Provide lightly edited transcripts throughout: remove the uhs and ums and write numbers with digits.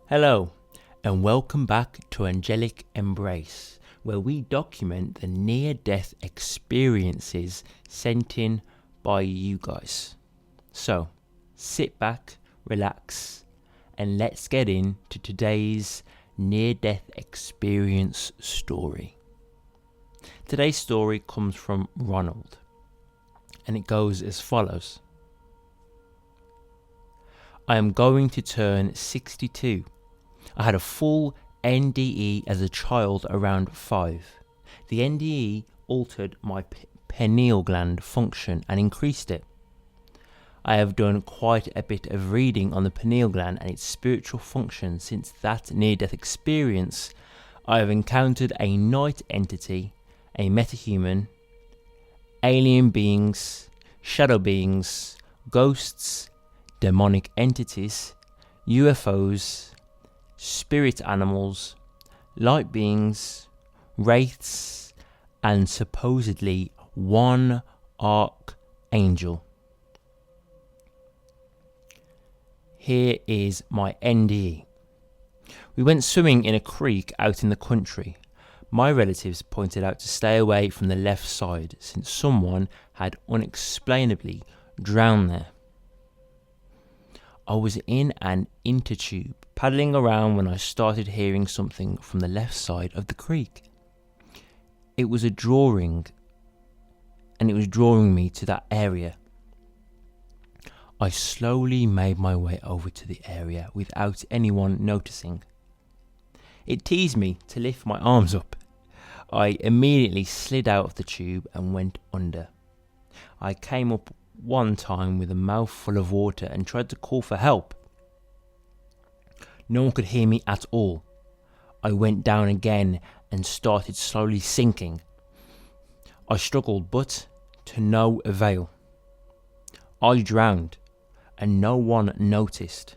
Hello, and welcome back to Angelic Embrace, where we document the near-death experiences sent in by you guys. So, sit back, relax, and let's get into today's near-death experience story. Today's story comes from Ronald, and it goes as follows. I am going to turn 62. I had a full NDE as a child around 5. The NDE altered my pineal gland function and increased it. I have done quite a bit of reading on the pineal gland and its spiritual function since that near-death experience. I have encountered a night entity, a metahuman, alien beings, shadow beings, ghosts, demonic entities, UFOs, spirit animals, light beings, wraiths, and supposedly one archangel. Here is my NDE. We went swimming in a creek out in the country. My relatives pointed out to stay away from the left side since someone had unexplainably drowned there. I was in an intertube, paddling around when I started hearing something from the left side of the creek. It was a drawing, and it was drawing me to that area. I slowly made my way over to the area without anyone noticing. It teased me to lift my arms up. I immediately slid out of the tube and went under. I came up one time with a mouthful of water and tried to call for help. No one could hear me at all. I went down again and started slowly sinking. I struggled, but to no avail. I drowned and no one noticed.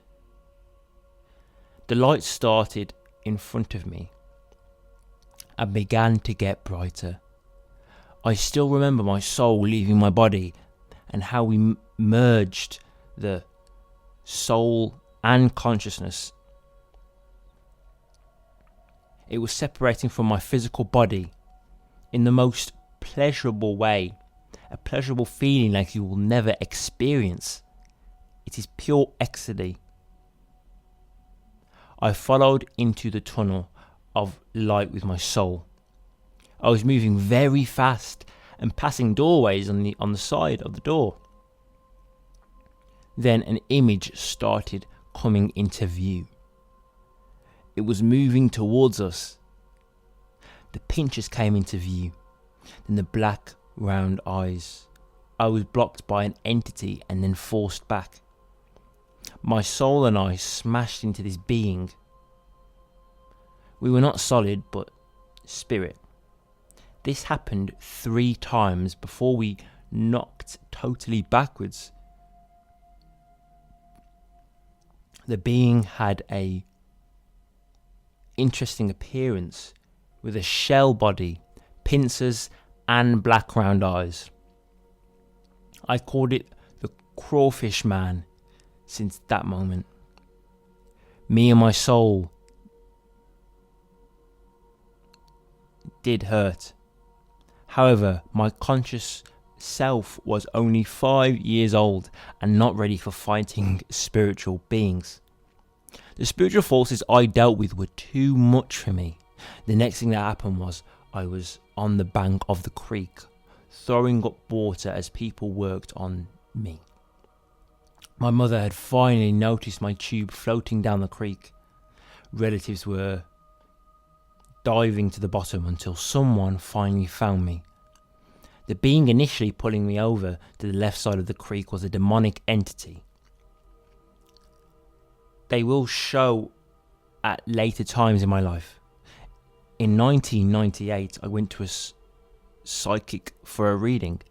The light started in front of me and began to get brighter. I still remember my soul leaving my body and how we merged the soul and consciousness. It was separating from my physical body in the most pleasurable way, a pleasurable feeling like you will never experience. It is pure ecstasy. I followed into the tunnel of light with my soul. I was moving very fast and passing doorways on the side of the door. Then an image started coming into view. It was moving towards us. The pinchers came into view, then the black round eyes. I was blocked by an entity and then forced back. My soul and I smashed into this being. We were not solid, but spirit. This happened 3 times before we knocked totally backwards. The being had a interesting appearance with a shell body, pincers and black round eyes. I called it the crawfish man since that moment. Me and my soul did hurt. However, my conscious self was only 5 years old and not ready for fighting spiritual beings. The spiritual forces I dealt with were too much for me. The next thing that happened was I was on the bank of the creek, throwing up water as people worked on me. My mother had finally noticed my tube floating down the creek. Relatives were diving to the bottom until someone finally found me. The being initially pulling me over to the left side of the creek was a demonic entity. They will show at later times in my life. In 1998, I went to a psychic for a reading.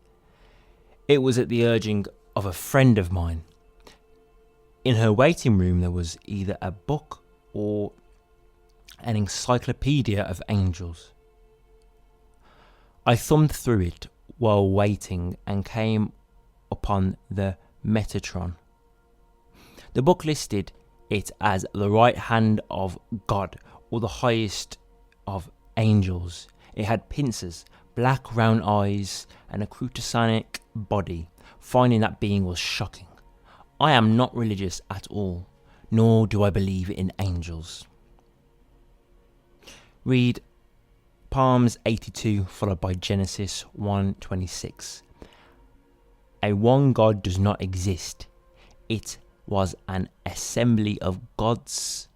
It was at the urging of a friend of mine. In her waiting room, there was either a book or an encyclopedia of angels. I thumbed through it while waiting and came upon the Metatron. The book listed it as the right hand of God, or the highest of angels. It had pincers, black round eyes, and a crutasanic body. Finding that being was shocking. I am not religious at all, nor do I believe in angels. Read Psalms 82 followed by Genesis 1:26. A one God does not exist. It was an assembly of gods